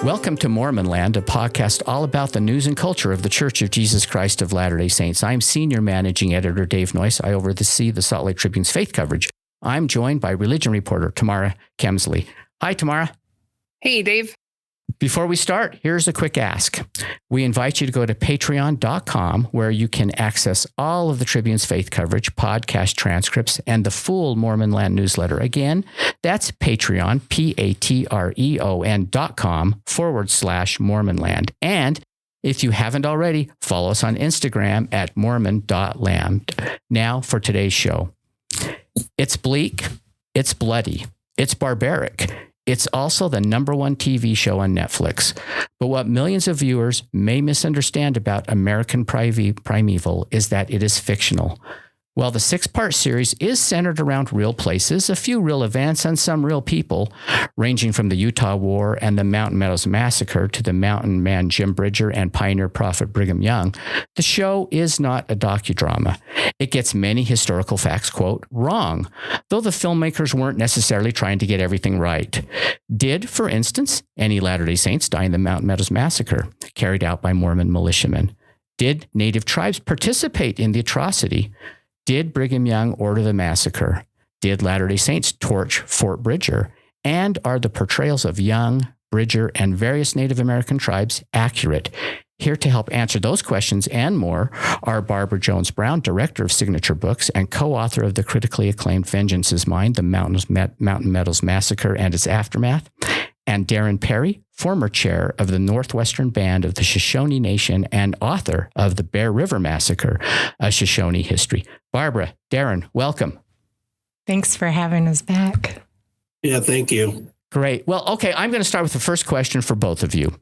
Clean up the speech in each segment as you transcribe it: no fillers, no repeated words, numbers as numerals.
Welcome to Mormon Land, a podcast all about the news and culture of the Church of Jesus Christ of Latter-day Saints. I'm Senior Managing Editor Dave Noyce. I oversee the Salt Lake Tribune's faith coverage. I'm joined by religion reporter Tamara Kemsley. Hi, Tamara. Hey, Dave. Before we start, here's a quick ask. We invite you to go to patreon.com, where you can access all of the Tribune's faith coverage, podcast transcripts, and the full Mormon Land newsletter. Again, that's Patreon, patreon.com/Mormonland. And if you haven't already, follow us on Instagram at mormon.land. Now for today's show. It's bleak, it's bloody, it's barbaric. It's also the #1 TV show on Netflix. But what millions of viewers may misunderstand about American Primeval is that it is fictional. While the 6-part series is centered around real places, a few real events, and some real people, ranging from the Utah War and the Mountain Meadows Massacre to the mountain man Jim Bridger and pioneer prophet Brigham Young, the show is not a docudrama. It gets many historical facts, quote, wrong, though the filmmakers weren't necessarily trying to get everything right. Did, for instance, any Latter-day Saints die in the Mountain Meadows Massacre, carried out by Mormon militiamen? Did Native tribes participate in the atrocity? Did Brigham Young order the massacre? Did Latter-day Saints torch Fort Bridger? And are the portrayals of Young, Bridger, and various Native American tribes accurate? Here to help answer those questions and more are Barbara Jones Brown, director of Signature Books and co-author of the critically acclaimed Vengeance is Mine, the Mountain Meadows Massacre and its Aftermath, and Darren Perry, former chair of the Northwestern Band of the Shoshone Nation and author of the Bear River Massacre, a Shoshone history. Barbara, Darren, welcome. Thanks for having us back. Yeah, thank you. Great. Well, okay, I'm going to start with the first question for both of you.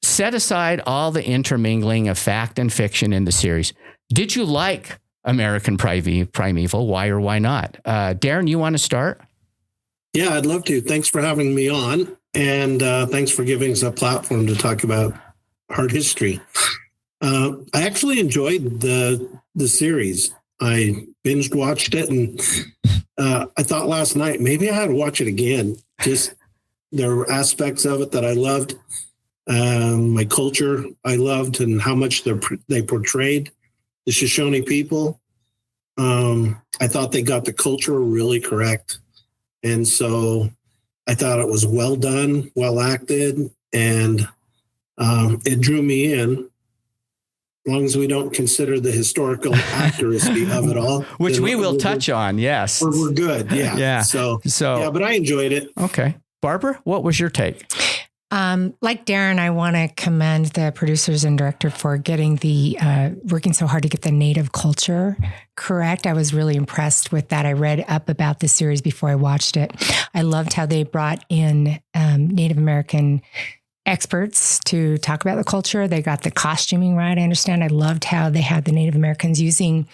Set aside all the intermingling of fact and fiction in the series. Did you like American Primeval? Why or why not? Darren, you want to start? Yeah, I'd love to. Thanks for having me on. And thanks for giving us a platform to talk about art history. I actually enjoyed the series. I binged watched it, and I thought last night maybe I had to watch it again. Just there were aspects of it that I loved. My culture I loved, and how much they portrayed the Shoshone people. I thought they got the culture really correct, and so I thought it was well done, well acted, and it drew me in. As long as we don't consider the historical accuracy of it all. Which we will touch on, yes. We're good, yeah. Yeah. So, yeah, but I enjoyed it. Okay. Barbara, what was your take? Like Darren, I want to commend the producers and director for getting working so hard to get the Native culture correct. I was really impressed with that. I read up about the series before I watched it. I loved how they brought in Native American experts to talk about the culture. They got the costuming right. I understand. I loved how they had the Native Americans using,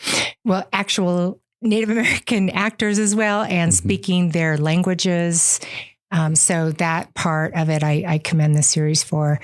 actual Native American actors as well, and speaking their languages. So that part of it, I commend the series for.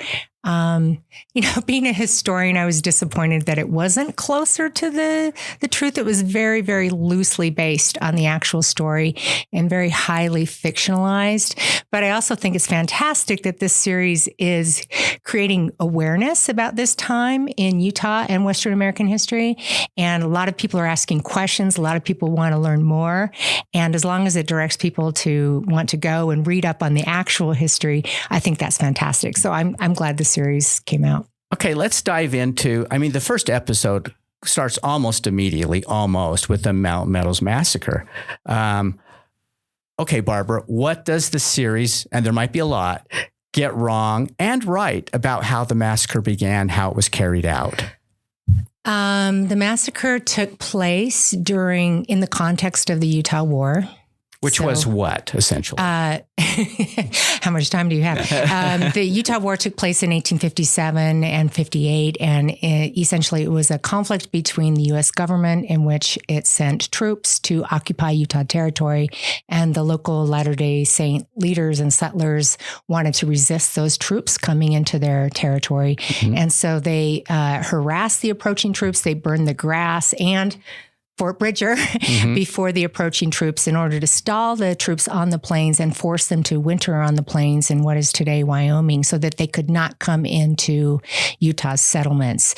Being a historian, I was disappointed that it wasn't closer to the truth. It was very, very loosely based on the actual story and very highly fictionalized. But I also think it's fantastic that this series is creating awareness about this time in Utah and Western American history. And a lot of people are asking questions. A lot of people want to learn more. And as long as it directs people to want to go and read up on the actual history, I think that's fantastic. So I'm glad the series came out. Okay, let's dive into, the first episode starts almost immediately, with the Mountain Meadows Massacre. Okay, Barbara, what does the series, and there might be a lot, get wrong and right about how the massacre began, how it was carried out? The massacre took place in the context of the Utah War. Which was what, essentially? How much time do you have? The Utah War took place in 1857 and 58, and essentially it was a conflict between the U.S. government in which it sent troops to occupy Utah territory, and the local Latter-day Saint leaders and settlers wanted to resist those troops coming into their territory. And so they harassed the approaching troops. They burned the grass and Fort Bridger before the approaching troops in order to stall the troops on the plains and force them to winter on the plains in what is today Wyoming so that they could not come into Utah's settlements.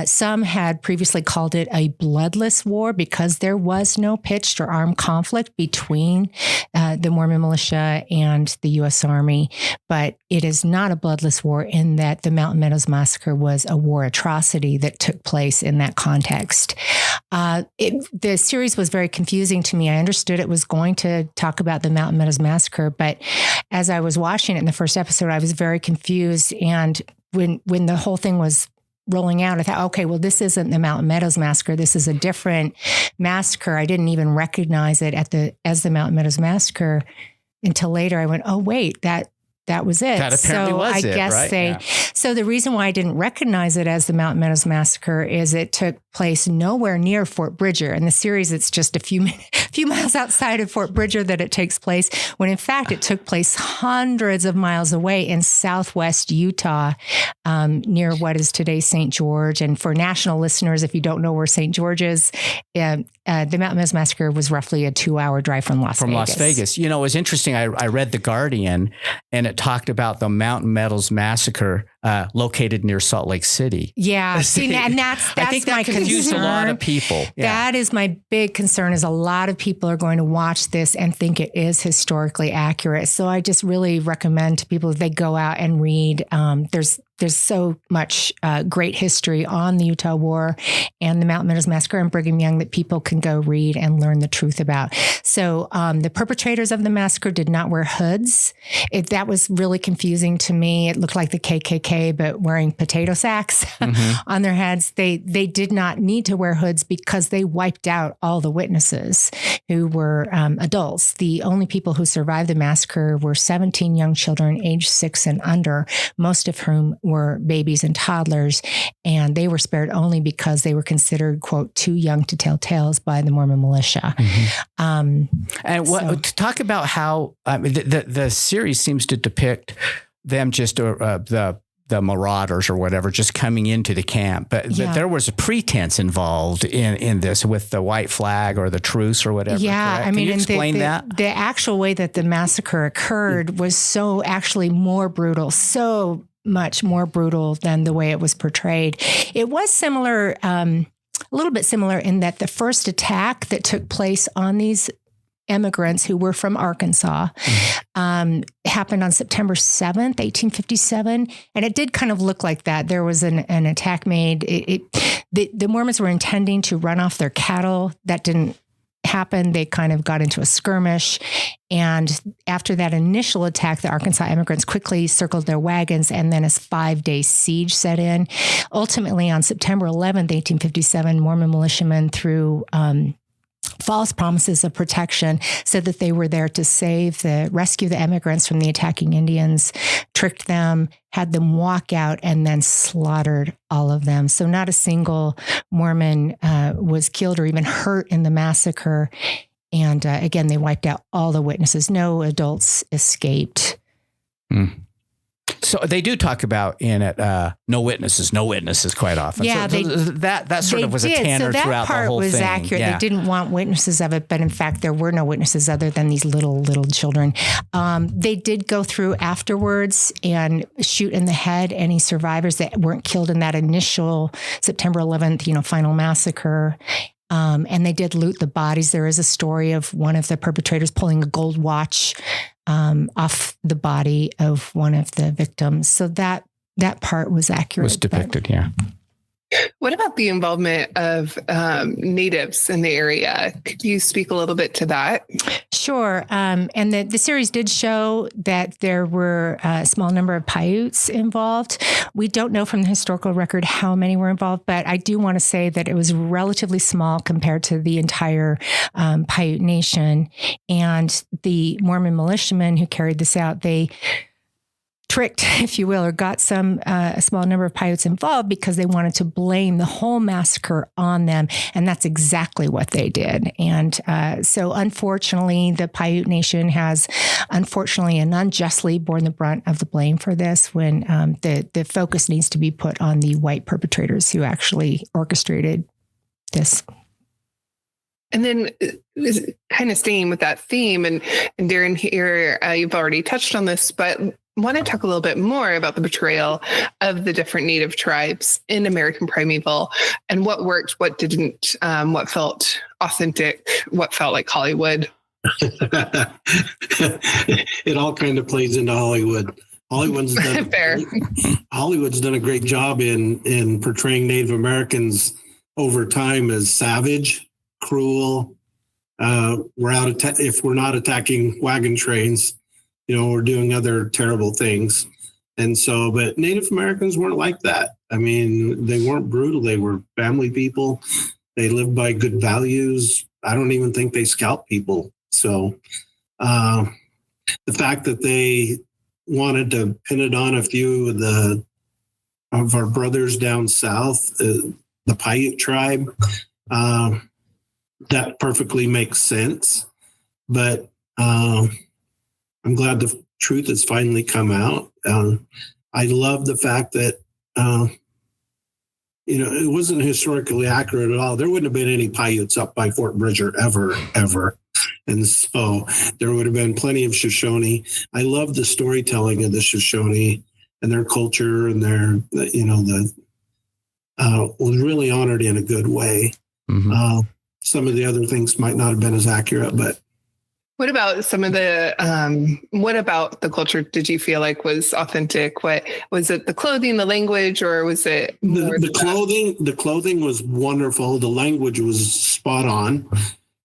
Some had previously called it a bloodless war because there was no pitched or armed conflict between the Mormon militia and the U.S. Army. But it is not a bloodless war in that the Mountain Meadows Massacre was a war atrocity that took place in that context. The series was very confusing to me. I understood it was going to talk about the Mountain Meadows Massacre, but as I was watching it in the first episode, I was very confused. And when the whole thing was rolling out, I thought, okay, well, this isn't the Mountain Meadows Massacre. This is a different massacre. I didn't even recognize it as the Mountain Meadows Massacre until later. I went, oh, wait, that was it. That apparently so was I it, guess right? So the reason why I didn't recognize it as the Mountain Meadows Massacre is it took place nowhere near Fort Bridger. In the series, it's just a few miles outside of Fort Bridger that it takes place, when in fact it took place hundreds of miles away in southwest Utah, near what is today St. George. And for national listeners, if you don't know where St. George is, the Mountain Meadows Massacre was roughly a 2-hour drive from Las Vegas. You know, it was interesting. I read The Guardian, and it talked about the Mountain Meadows Massacre located near Salt Lake City. Yeah. See, and that's I think that my confused concern. a lot of people. Yeah. That is my big concern, is a lot of people are going to watch this and think it is historically accurate. So I just really recommend to people that they go out and read. There's so much great history on the Utah War and the Mountain Meadows Massacre and Brigham Young that people can go read and learn the truth about. So the perpetrators of the massacre did not wear hoods. That was really confusing to me. It looked like the KKK, but wearing potato sacks on their heads. They did not need to wear hoods because they wiped out all the witnesses who were adults. The only people who survived the massacre were 17 young children aged 6 and under, most of whom were babies and toddlers, and they were spared only because they were considered, quote, too young to tell tales by the Mormon militia. To talk about how the series seems to depict them just the marauders or whatever just coming into the camp, but there was a pretense involved in this with the white flag or the truce or whatever. Yeah, correct? I mean, can you explain that? The actual way that the massacre occurred was so actually more brutal, so much more brutal than the way it was portrayed. It was similar, a little bit similar in that the first attack that took place on these immigrants who were from Arkansas happened on September 7th, 1857. And it did kind of look like that. There was an attack made. The Mormons were intending to run off their cattle. That didn't happen. They kind of got into a skirmish. And after that initial attack, the Arkansas immigrants quickly circled their wagons, and then a 5-day siege set in. Ultimately, on September 11th, 1857, Mormon militiamen threw false promises of protection, said that they were there to rescue the immigrants from the attacking Indians, tricked them, had them walk out, and then slaughtered all of them. So not a single Mormon was killed or even hurt in the massacre. And again, they wiped out all the witnesses. No adults escaped. So they do talk about in it, no witnesses quite often. Yeah, so that sort of was a tanner throughout the whole thing. So that part was accurate. Yeah. They didn't want witnesses of it, but in fact, there were no witnesses other than these little children. They did go through afterwards and shoot in the head any survivors that weren't killed in that initial September 11th, final massacre. And they did loot the bodies. There is a story of one of the perpetrators pulling a gold watch off the body of one of the victims. So that part was accurate. Was depicted, yeah. What about the involvement of natives in the area? Could you speak a little bit to that? Sure. And the series did show that there were a small number of Paiutes involved. We don't know from the historical record how many were involved, but I do want to say that it was relatively small compared to the entire Paiute nation. And the Mormon militiamen who carried this out, they tricked, if you will, or got a small number of Paiutes involved because they wanted to blame the whole massacre on them. And that's exactly what they did. And so unfortunately, the Paiute Nation has unfortunately and unjustly borne the brunt of the blame for this when the focus needs to be put on the white perpetrators who actually orchestrated this. And then kind of staying with that theme, and Darren, here, you've already touched on this, but want to talk a little bit more about the portrayal of the different Native tribes in American Primeval and what worked, what didn't, what felt authentic, what felt like Hollywood. It all kind of plays into Hollywood. Hollywood's done a great job in portraying Native Americans over time as savage, cruel. If we're not attacking wagon trains, we're doing other terrible things. And so, but Native Americans weren't like that. I mean, they weren't brutal. They were family people. They lived by good values. I don't even think they scalped people. So the fact that they wanted to pin it on a few of our brothers down south, the Paiute tribe, that perfectly makes sense. But I'm glad the truth has finally come out. I love the fact that, it wasn't historically accurate at all. There wouldn't have been any Paiutes up by Fort Bridger ever. And so there would have been plenty of Shoshone. I love the storytelling of the Shoshone and their culture and their, was really honored in a good way. Mm-hmm. Some of the other things might not have been as accurate, but. What about some of what about the culture did you feel like was authentic? What was it, the clothing, the language, or was it more the clothing? The clothing was wonderful. The language was spot on.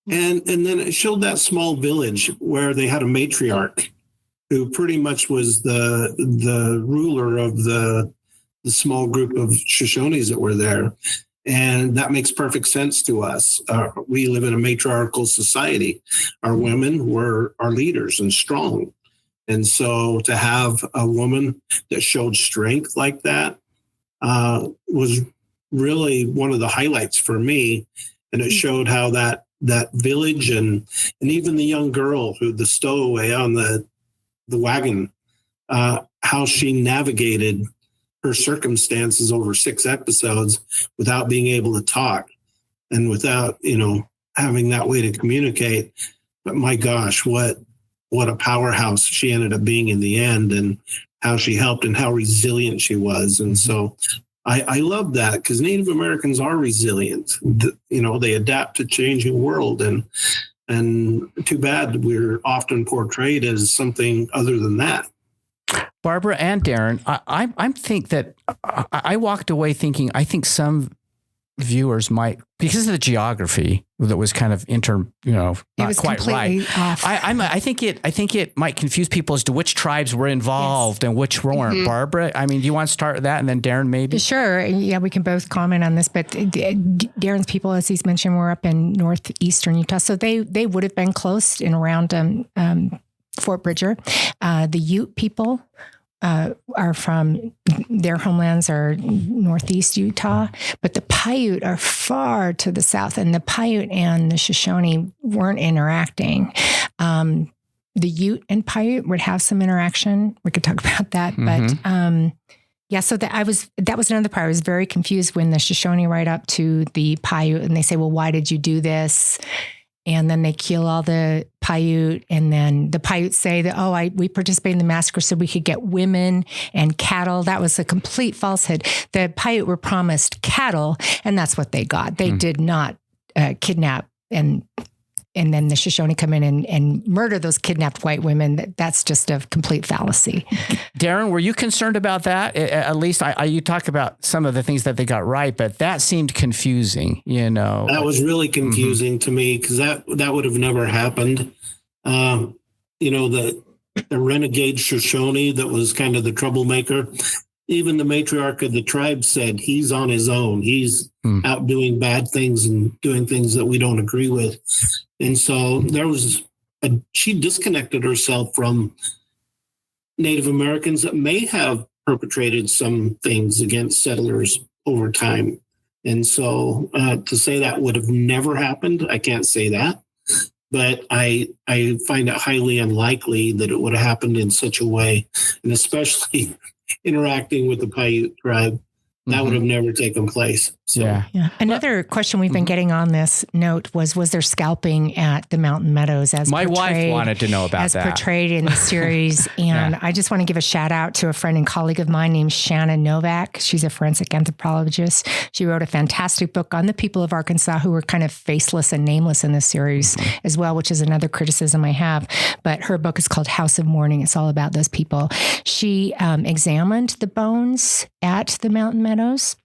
And then it showed that small village where they had a matriarch who pretty much was the ruler of the small group of Shoshones that were there. And that makes perfect sense to us. We live in a matriarchal society. Our women were our leaders and strong. And so to have a woman that showed strength like that was really one of the highlights for me. And it showed how that village and even the young girl the stowaway on the wagon, how she navigated her circumstances over 6 episodes without being able to talk and without, having that way to communicate. But my gosh, what a powerhouse she ended up being in the end, and how she helped and how resilient she was. And so I love that, because Native Americans are resilient. They adapt to changing world, and too bad we're often portrayed as something other than that. Barbara and Darren, I think that I walked away thinking, I think some viewers might, because of the geography that was kind of not quite right. Off. I think it might confuse people as to which tribes were involved and which weren't. Mm-hmm. Barbara, I mean, do you want to start with that, and then Darren maybe? Sure. Yeah, we can both comment on this. But Darren's people, as he's mentioned, were up in northeastern Utah, so they would have been close in around Fort Bridger. The Ute people are from, their homelands are northeast Utah, but the Paiute are far to the south, and the Paiute and the Shoshone weren't interacting. The Ute and Paiute would have some interaction. We could talk about that, mm-hmm. But so that was another part. I was very confused when the Shoshone write up to the Paiute and they say, well, why did you do this? And then they kill all the Paiute, and then the Paiute say that, we participated in the massacre so we could get women and cattle. That was a complete falsehood. The Paiute were promised cattle, and that's what they got. They did not kidnap, and then the Shoshone come in and murder those kidnapped white women. That's just a complete fallacy. Darren, were you concerned about that? At least you talk about some of the things that they got right, but that seemed confusing, That was really confusing to me, because that would have never happened. The renegade Shoshone that was kind of the troublemaker, even the matriarch of the tribe said he's on his own. He's out doing bad things and doing things that we don't agree with. And so she disconnected herself from Native Americans that may have perpetrated some things against settlers over time. And so to say that would have never happened, I can't say that. But I find it highly unlikely that it would have happened in such a way, and especially interacting with the Paiute tribe, that would have never taken place. So, Yeah. Another question we've been getting on this note was there scalping at the Mountain Meadows as my wife wanted to know about as that. portrayed in the series. And I just want to give a shout out to a friend and colleague of mine named Shannon Novak. She's a forensic anthropologist. She wrote a fantastic book on the people of Arkansas who were kind of faceless and nameless in this series as well, which is another criticism I have. But her book is called House of Mourning. It's all about those people. She examined the bones at the Mountain Meadows.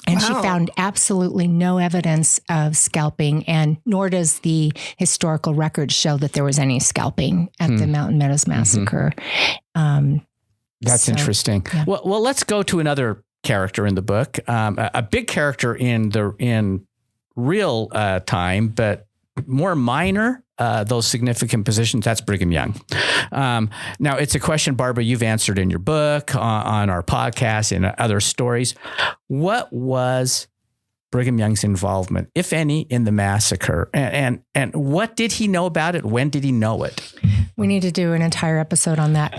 And she found absolutely no evidence of scalping, and nor does the historical record show that there was any scalping at the Mountain Meadows Massacre. That's interesting. Yeah. Well, let's go to another character in the book, a big character in real time, but more minor. Those significant positions, that's Brigham Young. Now, it's a question, Barbara, you've answered in your book, on our podcast, and other stories. What was Brigham Young's involvement, if any, in the massacre? And what did he know about it? When did he know it? We need to do an entire episode on that.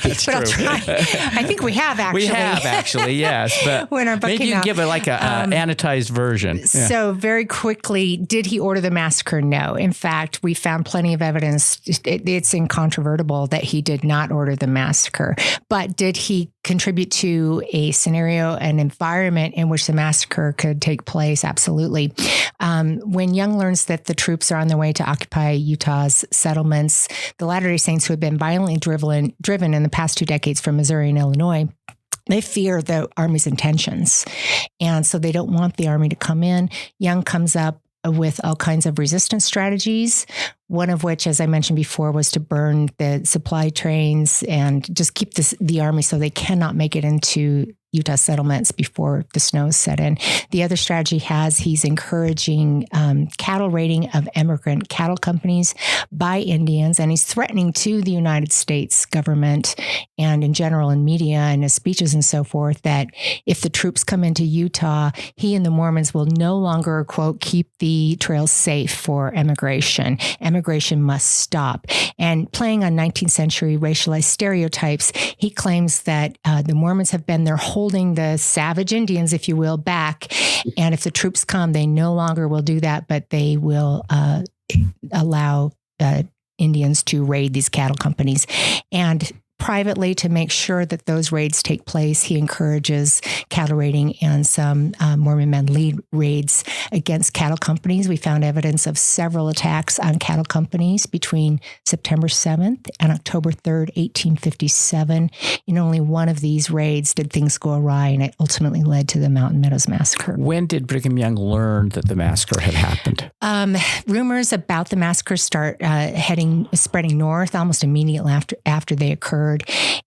That's but true. I'll try. I think we have actually. Yes. But when our book maybe you can give it like an annotated version. Yeah. So very quickly, did he order the massacre? No. In fact, we found plenty of evidence. It's incontrovertible that he did not order the massacre. But did he contribute to a scenario, an environment in which the massacre could take place? Absolutely. When Young learns that the troops are on their way to occupy Utah's settlements, the Latter-day Saints, who had been violently driven in the past 2 decades from Missouri and Illinois, they fear the Army's intentions. And so they don't want the Army to come in. Young comes up with all kinds of resistance strategies, one of which, as I mentioned before, was to burn the supply trains and just keep the Army so they cannot make it into Utah settlements before the snows set in. The other strategy he's encouraging cattle raiding of immigrant cattle companies by Indians, and he's threatening to the United States government and in general in media and his speeches and so forth that if the troops come into Utah, he and the Mormons will no longer, quote, keep the trails safe for immigration. Immigration must stop. And playing on 19th century racialized stereotypes, he claims that the Mormons have been there holding the savage Indians, if you will, back. And if the troops come, they no longer will do that, but they will allow Indians to raid these cattle companies. And privately, to make sure that those raids take place, he encourages cattle raiding, and some Mormon men lead raids against cattle companies. We found evidence of several attacks on cattle companies between September 7th and October 3rd, 1857. In only one of these raids did things go awry, and it ultimately led to the Mountain Meadows Massacre. When did Brigham Young learn that the massacre had happened? Rumors about the massacre start spreading north almost immediately after they occurred.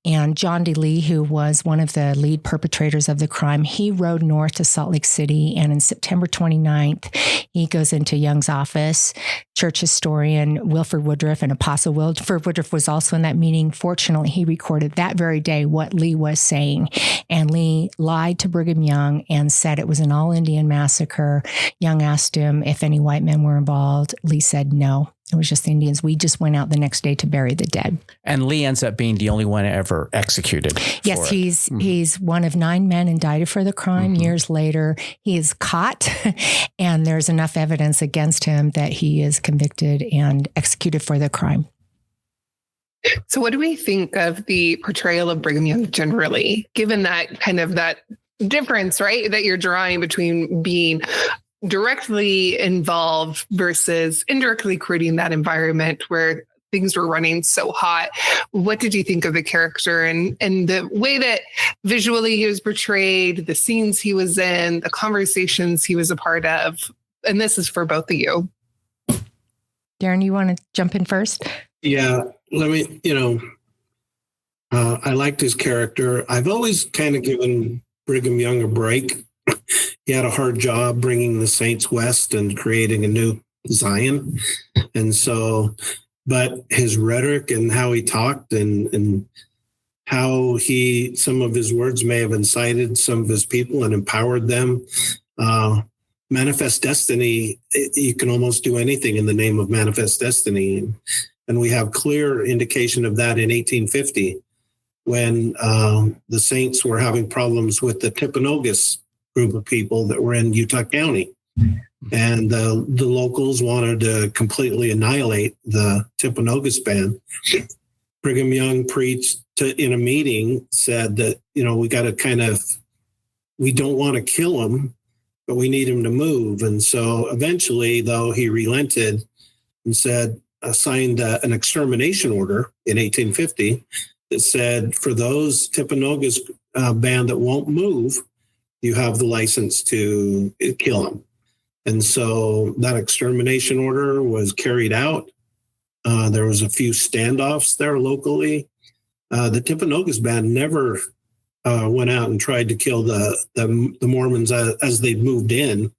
And John D. Lee, who was one of the lead perpetrators of the crime, he rode north to Salt Lake City. And on September 29th, he goes into Young's office. Church historian Wilford Woodruff and Apostle Wilford Woodruff was also in that meeting. Fortunately, he recorded that very day what Lee was saying. And Lee lied to Brigham Young and said it was an all-Indian massacre. Young asked him if any white men were involved. Lee said no. It was just the Indians. We just went out the next day to bury the dead. And Lee ends up being the only one ever executed. Yes, he's one of 9 men indicted for the crime. Mm-hmm. Years later, he is caught, and there's enough evidence against him that he is convicted and executed for the crime. So what do we think of the portrayal of Brigham Young generally, given that kind of that difference, right, that you're drawing between being directly involved versus indirectly creating that environment where things were running so hot? What did you think of the character and the way that visually he was portrayed, the scenes he was in, the conversations he was a part of? And this is for both of you. Darren, you want to jump in first? Yeah, let me, I liked his character. I've always kind of given Brigham Young a break. He had a hard job bringing the Saints west and creating a new Zion. And so, but his rhetoric and how he talked and how some of his words may have incited some of his people and empowered them. Manifest destiny, you can almost do anything in the name of manifest destiny. And we have clear indication of that in 1850 when the Saints were having problems with the Timpanogos group of people that were in Utah County. And the locals wanted to completely annihilate the Timpanogos band. Brigham Young preached in a meeting, said that, we got to we don't want to kill them, but we need him to move. And so eventually, though, he relented and signed an extermination order in 1850 that said, for those Timpanogos band that won't move, you have the license to kill them. And so that extermination order was carried out. There was a few standoffs there locally. The Timpanogos band never went out and tried to kill the Mormons as they moved in.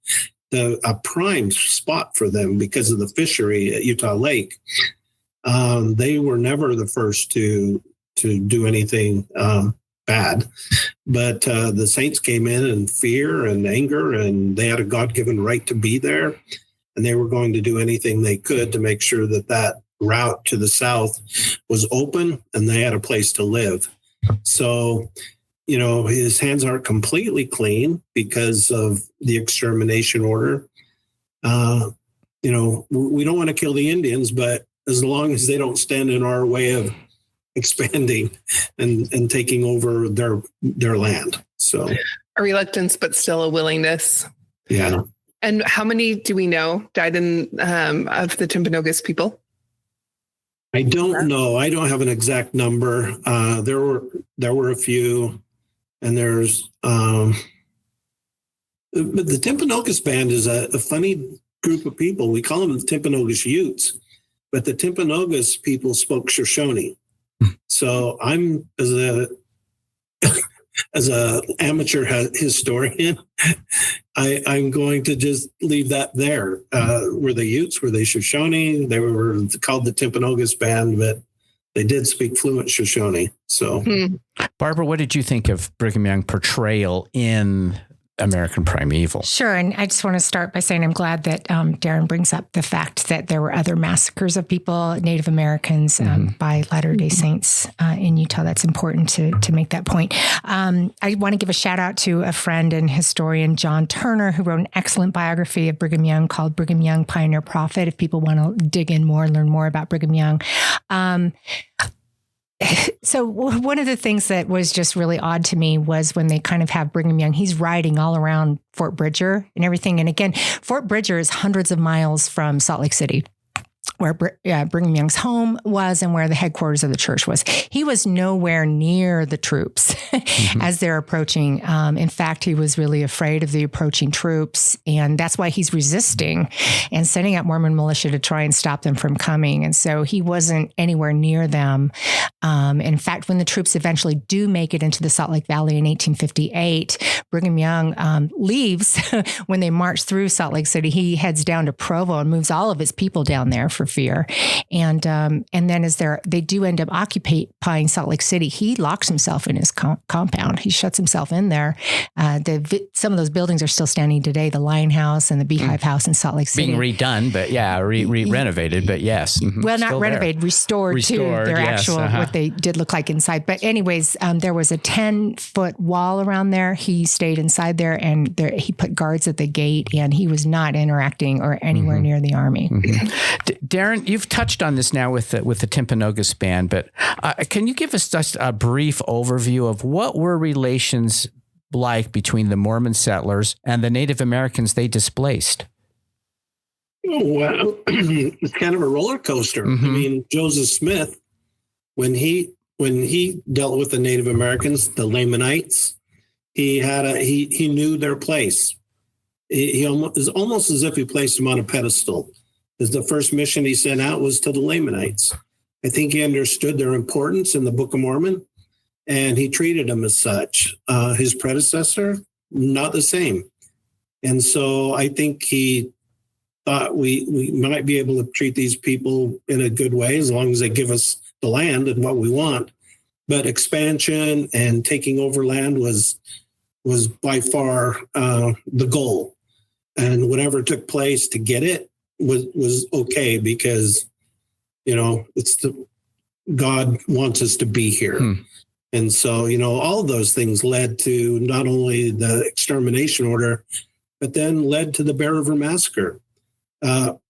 A prime spot for them because of the fishery at Utah Lake. They were never the first to do anything bad, but the Saints came in fear and anger, and they had a God-given right to be there, and they were going to do anything they could to make sure that route to the south was open and they had a place to live. So, his hands aren't completely clean because of the extermination order. We don't want to kill the Indians, but as long as they don't stand in our way of expanding and taking over their land. So a reluctance, but still a willingness. Yeah. And how many do we know died of the Timpanogos people? I don't know. I don't have an exact number. There were a few, and there's but the Timpanogos band is a funny group of people. We call them the Timpanogos Utes, but the Timpanogos people spoke Shoshone. So I'm as a amateur historian, I'm going to just leave that there. Were they Utes? Were they Shoshone? They were called the Timpanogos band, but they did speak fluent Shoshone. So, Barbara, what did you think of Brigham Young portrayal in American Primeval? Sure. And I just want to start by saying I'm glad that Darren brings up the fact that there were other massacres of people, Native Americans, by Latter-day Saints in Utah. That's important to make that point. I want to give a shout out to a friend and historian, John Turner, who wrote an excellent biography of Brigham Young called Brigham Young, Pioneer Prophet, if people want to dig in more and learn more about Brigham Young. So one of the things that was just really odd to me was when they kind of have Brigham Young, he's riding all around Fort Bridger and everything. And again, Fort Bridger is hundreds of miles from Salt Lake City, where Brigham Young's home was and where the headquarters of the church was. He was nowhere near the troops as they're approaching. In fact, he was really afraid of the approaching troops, and that's why he's resisting and sending out Mormon militia to try and stop them from coming. And so he wasn't anywhere near them. In fact, when the troops eventually do make it into the Salt Lake Valley in 1858, Brigham Young leaves when they march through Salt Lake City. He heads down to Provo and moves all of his people down there for fear. And then as they do end up occupying Salt Lake City, he locks himself in his compound. He shuts himself in there. Some of those buildings are still standing today, the Lion House and the Beehive House in Salt Lake City. Being redone, but renovated, but yes. Well, not renovated, restored to their actual, what they did look like inside. But anyways, there was a 10-foot wall around there. He stayed inside there, and he put guards at the gate, and he was not interacting or anywhere near the army. Darren, you've touched on this now with the Timpanogos band, but can you give us just a brief overview of what were relations like between the Mormon settlers and the Native Americans they displaced? Oh, well, it's kind of a roller coaster. I mean, Joseph Smith, when he dealt with the Native Americans, the Lamanites, he knew their place. He almost as if he placed them on a pedestal. Because the first mission he sent out was to the Lamanites. I think he understood their importance in the Book of Mormon, and he treated them as such. His predecessor, not the same. And so I think he thought we might be able to treat these people in a good way as long as they give us the land and what we want. But expansion and taking over land was by far the goal. And whatever took place to get it was okay, because, it's God wants us to be here. And so, all of those things led to not only the extermination order, but then led to the Bear River Massacre,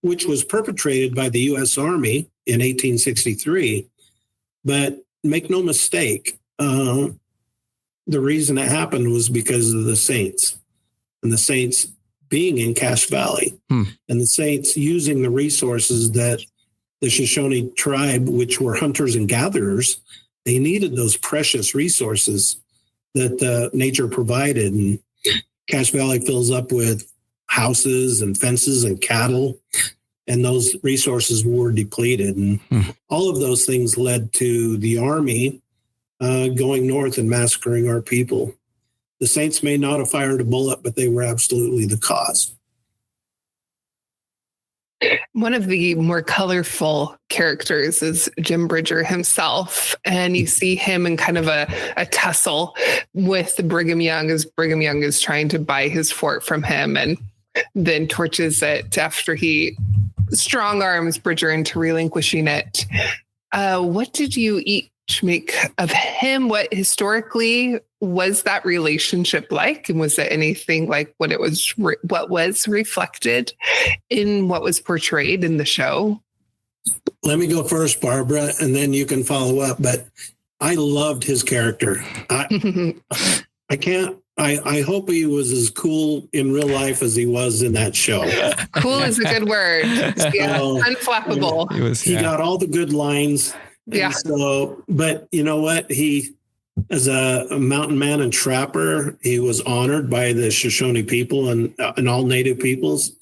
which was perpetrated by the U.S. Army in 1863. But make no mistake, the reason it happened was because of the Saints, and the Saints being in Cache Valley, and the Saints using the resources that the Shoshone tribe, which were hunters and gatherers, they needed those precious resources that nature provided. And Cache Valley fills up with houses and fences and cattle, and those resources were depleted. And all of those things led to the Army going north and massacring our people. The Saints may not have fired a bullet, but they were absolutely the cause. One of the more colorful characters is Jim Bridger himself. And you see him in kind of a tussle with Brigham Young as Brigham Young is trying to buy his fort from him, and then torches it after he strong arms Bridger into relinquishing it. What did you each make of him? What historically was that relationship like? And was it anything like what was reflected in what was portrayed in the show? Let me go first, Barbara, and then you can follow up. But I loved his character. I hope he was as cool in real life as he was in that show. Cool is a good word. Yeah, unflappable. He got all the good lines. Yeah. So, but you know what? He, as a mountain man and trapper, he was honored by the Shoshone people and all Native peoples.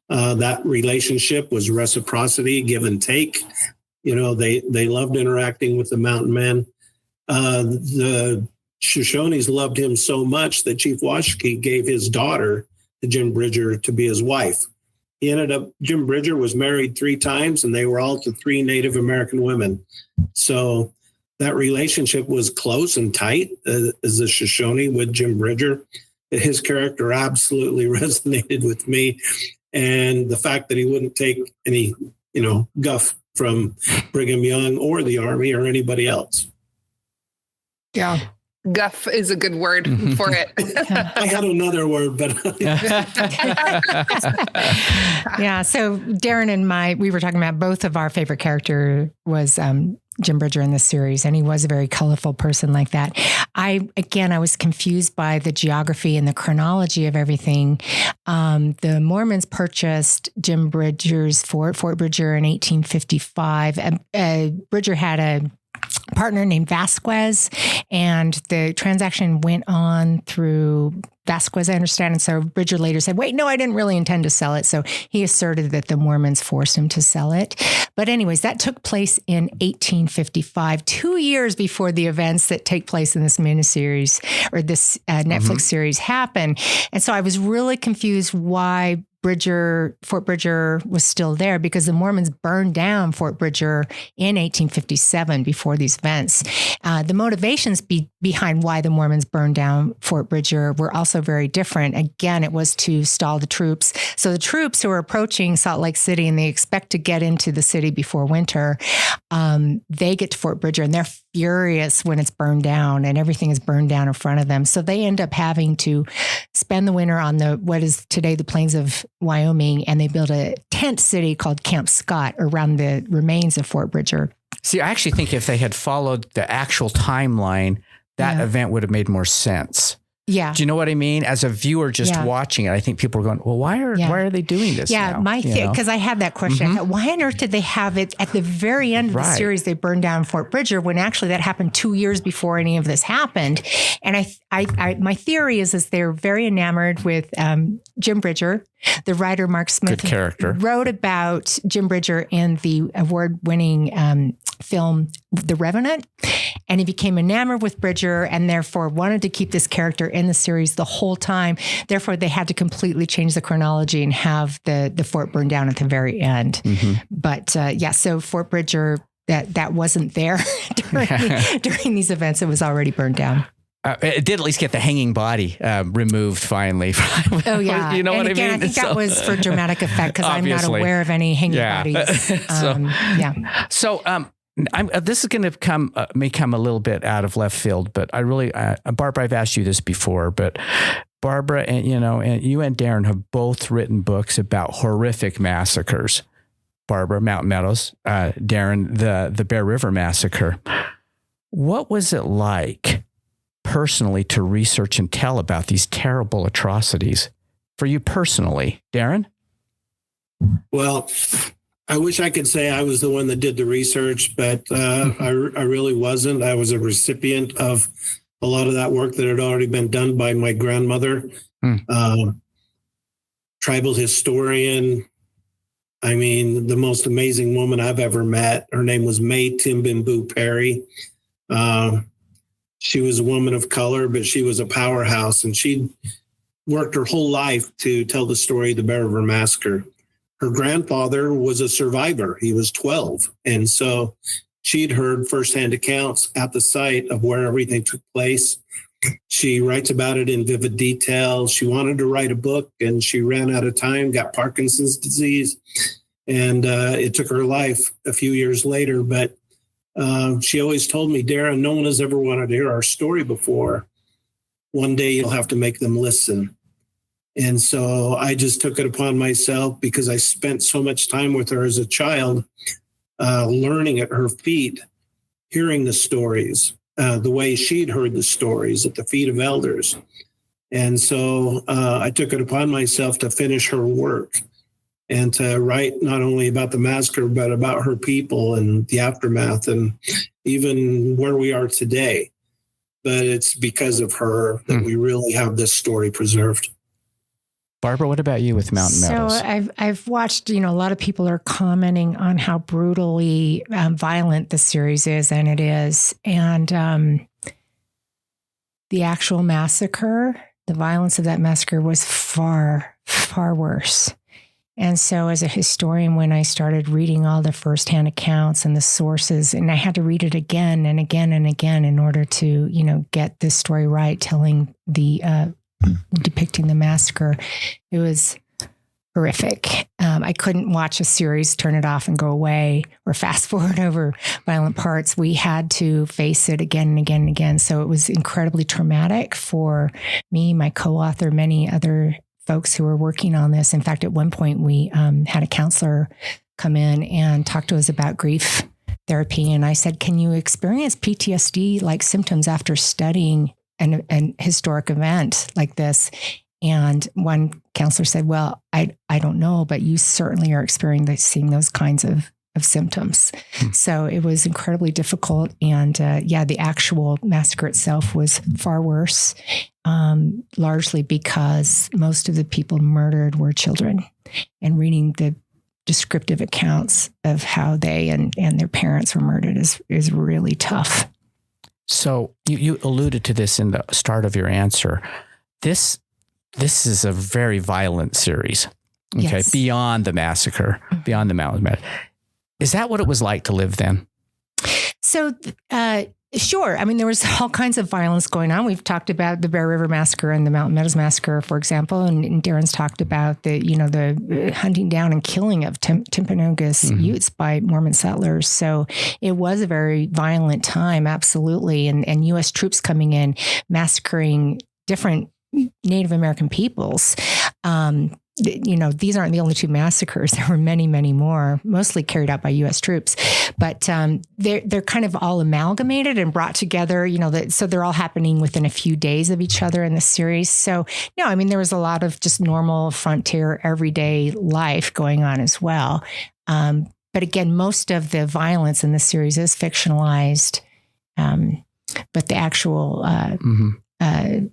That relationship was reciprocity, give and take. They loved interacting with the mountain men. The Shoshones loved him so much that Chief Washakie gave his daughter to Jim Bridger to be his wife. Jim Bridger was married 3 times, and they were all to 3 Native American women. So that relationship was close and tight as a Shoshone with Jim Bridger. His character absolutely resonated with me. And the fact that he wouldn't take any, guff from Brigham Young or the Army or anybody else. Yeah. Guff is a good word for it. I had another word, but yeah. So Darren and we were talking about both of our favorite character was Jim Bridger in this series, and he was a very colorful person like that. I was confused by the geography and the chronology of everything. The Mormons purchased Jim Bridger's Fort Bridger, in 1855. Bridger had a partner named Vasquez, and the transaction went on through Vasquez, I understand. And so Bridger later said, wait, no, I didn't really intend to sell it. So he asserted that the Mormons forced him to sell it. But anyways, that took place in 1855, 2 years before the events that take place in this miniseries or this Netflix series happen. And so I was really confused why Fort Bridger was still there, because the Mormons burned down Fort Bridger in 1857 before these events. The motivations behind why the Mormons burned down Fort Bridger were also very different. Again, it was to stall the troops. So the troops who are approaching Salt Lake City and they expect to get into the city before winter, they get to Fort Bridger and they're furious when it's burned down and everything is burned down in front of them. So they end up having to spend the winter on what is today the plains of Wyoming, and they build a tent city called Camp Scott around the remains of Fort Bridger. See, I actually think if they had followed the actual timeline, that event would have made more sense. Yeah. Do you know what I mean? As a viewer just watching it, I think people are going, well, why are they doing this now? Because I had that question. I thought, why on earth did they have it at the very end of the series? They burned down Fort Bridger when actually that happened 2 years before any of this happened. And my theory is they're very enamored with Jim Bridger. The writer Mark Smith good character. Wrote about Jim Bridger in the award-winning film The Revenant, and he became enamored with Bridger and therefore wanted to keep this character in the series the whole time. Therefore, they had to completely change the chronology and have the fort burned down at the very end. But so Fort Bridger, that wasn't there during these events. It was already burned down. It did at least get the hanging body removed finally. Oh, yeah. You know what I mean? I think that was for dramatic effect because I'm not aware of any hanging bodies. So this is going to may come a little bit out of left field, but I really, Barbara, I've asked you this before, but Barbara and you and Darren have both written books about horrific massacres. Barbara, Mountain Meadows, Darren, the Bear River Massacre. What was it like personally to research and tell about these terrible atrocities for you personally, Darren? Well, I wish I could say I was the one that did the research, but I really wasn't. I was a recipient of a lot of that work that had already been done by my grandmother, tribal historian. I mean, the most amazing woman I've ever met. Her name was May Timbimbu Perry. She was a woman of color, but she was a powerhouse, and she worked her whole life to tell the story of the Bear River Massacre. Her grandfather was a survivor. He was 12. And so she'd heard firsthand accounts at the site of where everything took place. She writes about it in vivid detail. She wanted to write a book, and she ran out of time, got Parkinson's disease, and it took her life a few years later. But she always told me, Darren, no one has ever wanted to hear our story before. One day you'll have to make them listen. And so I just took it upon myself, because I spent so much time with her as a child, learning at her feet, hearing the stories, the way she'd heard the stories at the feet of elders. And so I took it upon myself to finish her work and to write not only about the massacre, but about her people and the aftermath and even where we are today. But it's because of her that we really have this story preserved. Barbara, what about you with Mountain Meadows? So I've watched, a lot of people are commenting on how brutally violent the series is, and it is. And the actual massacre, the violence of that massacre was far, far worse. And so as a historian, when I started reading all the firsthand accounts and the sources, and I had to read it again and again and again in order to, get this story right, telling the depicting the massacre, it was horrific. I couldn't watch a series, turn it off and go away, or fast forward over violent parts. We had to face it again and again and again. So it was incredibly traumatic for me, my co-author, many other folks who were working on this. In fact, at one point we had a counselor come in and talk to us about grief therapy. And I said, can you experience PTSD-like symptoms after studying an historic event like this? And one counselor said, well, I don't know, but you certainly are experiencing those kinds of symptoms. So it was incredibly difficult. And the actual massacre itself was far worse, largely because most of the people murdered were children. And reading the descriptive accounts of how they and their parents were murdered is really tough. So you alluded to this in the start of your answer. This is a very violent series. Okay, yes. Beyond the massacre, beyond the Mountain Meadows. Is that what it was like to live then? So, sure. I mean, there was all kinds of violence going on. We've talked about the Bear River Massacre and the Mountain Meadows Massacre, for example, and Darren's talked about the hunting down and killing of Timpanogos Utes by Mormon settlers. So it was a very violent time, absolutely. And U.S. troops coming in, massacring different Native American peoples. These aren't the only two massacres. There were many, many more, mostly carried out by U.S. troops. But they're kind of all amalgamated and brought together, so they're all happening within a few days of each other in the series. So, no, I mean, there was a lot of just normal frontier, everyday life going on as well. But again, most of the violence in the series is fictionalized. But the actual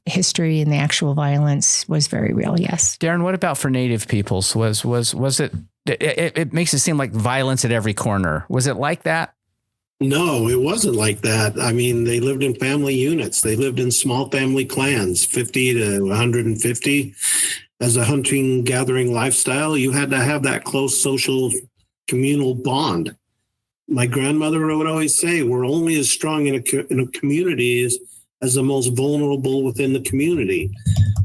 history and the actual violence was very real. Yes. Darren, what about for Native peoples? Was it? It makes it seem like violence at every corner. Was it like that? No, it wasn't like that. I mean, they lived in family units. They lived in small family clans, 50 to 150. As a hunting gathering lifestyle, you had to have that close social communal bond. My grandmother would always say, we're only as strong in a community as the most vulnerable within the community.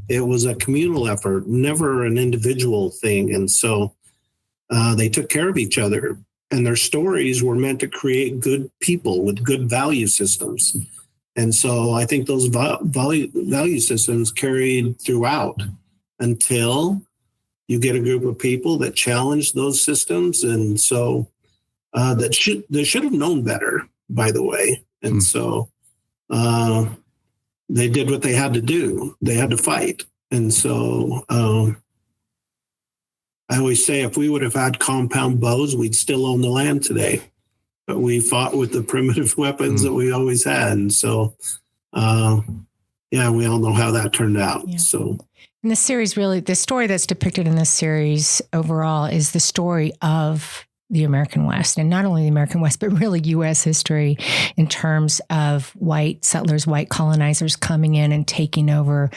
It was a communal effort, never an individual thing. And so they took care of each other. and their stories were meant to create good people with good value systems. And so I think those value systems carried throughout until you get a group of people that challenge those systems. And so they should have known better, by the way. And so they did what they had to do. They had to fight. And so I always say, if we would have had compound bows, we'd still own the land today. But we fought with the primitive weapons that we always had. And so, we all know how that turned out. Yeah. So, and the series really, the story that's depicted in this series overall is the story of the American West, and not only the American West, but really U.S. history in terms of white settlers, white colonizers coming in and taking over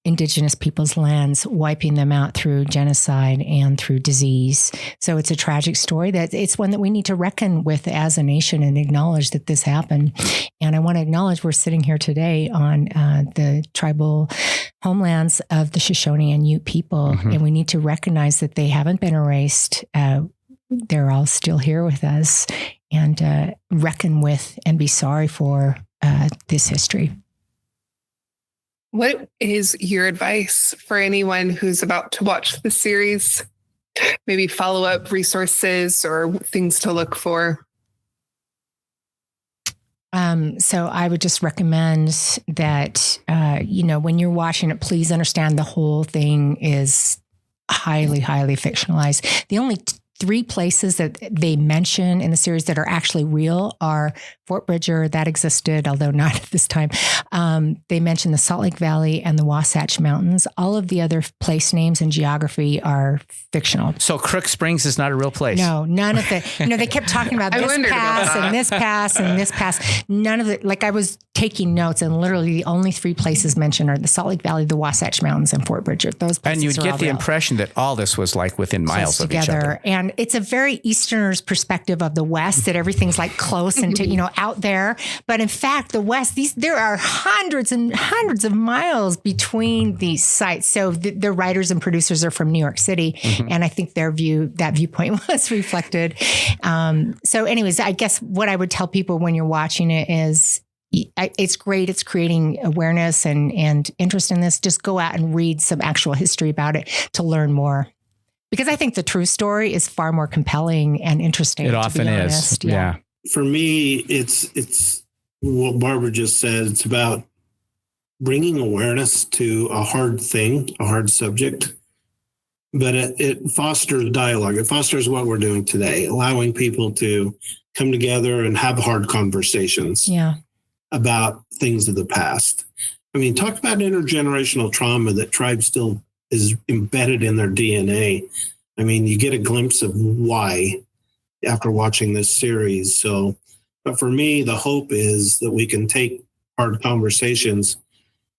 indigenous people's lands, wiping them out through genocide and through disease. So it's a tragic story that it's one that we need to reckon with as a nation and acknowledge that this happened. And I want to acknowledge we're sitting here today on the tribal homelands of the Shoshone and Ute people, and we need to recognize that they haven't been erased. They're all still here with us, and reckon with and be sorry for this history. What is your advice for anyone who's about to watch the series? Maybe follow-up resources or things to look for? So I would just recommend that, when you're watching it, please understand the whole thing is highly, highly fictionalized. The only 3 places that they mention in the series that are actually real are Fort Bridger, that existed, although not at this time. They mention the Salt Lake Valley and the Wasatch Mountains. All of the other place names and geography are fictional. So Crook Springs is not a real place? No, none of it. They kept talking about this pass and this pass and this pass. None of it. Like, I was taking notes, and literally the only 3 places mentioned are the Salt Lake Valley, the Wasatch Mountains, and Fort Bridger. Those places and you'd get the impression that all this was like within miles of each other. And it's a very Easterner's perspective of the West, that everything's like close and out there. But in fact, the West, there are hundreds and hundreds of miles between these sites. So the writers and producers are from New York City. And I think that viewpoint was reflected. So anyways, I guess what I would tell people when you're watching it is, it's great. It's creating awareness and interest in this. Just go out and read some actual history about it to learn more. Because I think the true story is far more compelling and interesting. It often is. Yeah. For me, it's what Barbara just said. It's about bringing awareness to a hard thing, a hard subject, but it fosters dialogue. It fosters what we're doing today, allowing people to come together and have hard conversations about things of the past. I mean, talk about intergenerational trauma that tribes still is embedded in their DNA. I mean, you get a glimpse of why after watching this series. So, but for me, the hope is that we can take hard conversations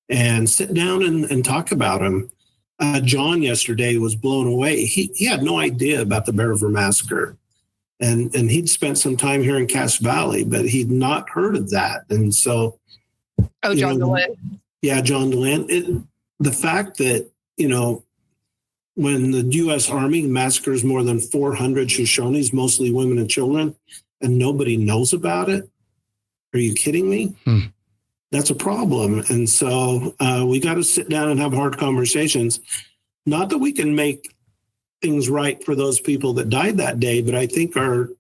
and sit down and talk about them. John yesterday was blown away. He had no idea about the Bear River Massacre. And he'd spent some time here in Cass Valley, but he'd not heard of that. And so... Oh, John DeLint. Yeah, John DeLint. The fact that, when the U.S. Army massacres more than 400 Shoshones, mostly women and children, and nobody knows about it, are you kidding me? That's a problem. And so we got to sit down and have hard conversations. Not that we can make things right for those people that died that day, but I think the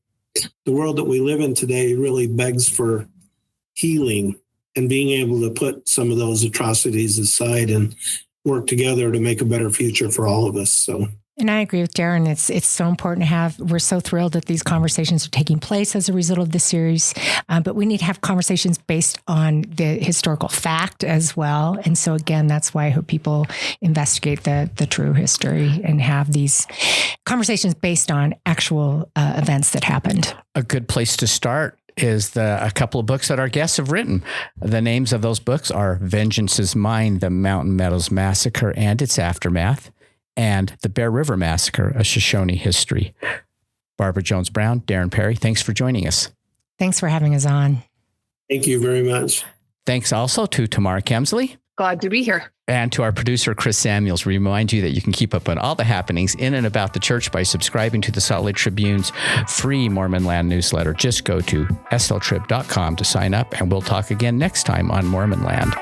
world that we live in today really begs for healing and being able to put some of those atrocities aside and work together to make a better future for all of us. So. And I agree with Darren. It's so important to have. We're so thrilled that these conversations are taking place as a result of this series. But we need to have conversations based on the historical fact as well. And so again, that's why I hope people investigate the true history and have these conversations based on actual events that happened. A good place to start is a couple of books that our guests have written. The names of those books are Vengeance is Mine, The Mountain Meadows Massacre and Its Aftermath, and The Bear River Massacre, A Shoshone History. Barbara Jones-Brown, Darren Perry, thanks for joining us. Thanks for having us on. Thank you very much. Thanks also to Tamara Kemsley, Glad to be here. And to our producer, Chris Samuels, we remind you that you can keep up on all the happenings in and about the church by subscribing to the Salt Lake Tribune's free Mormon Land newsletter. Just go to sltrib.com to sign up, and we'll talk again next time on Mormon Land.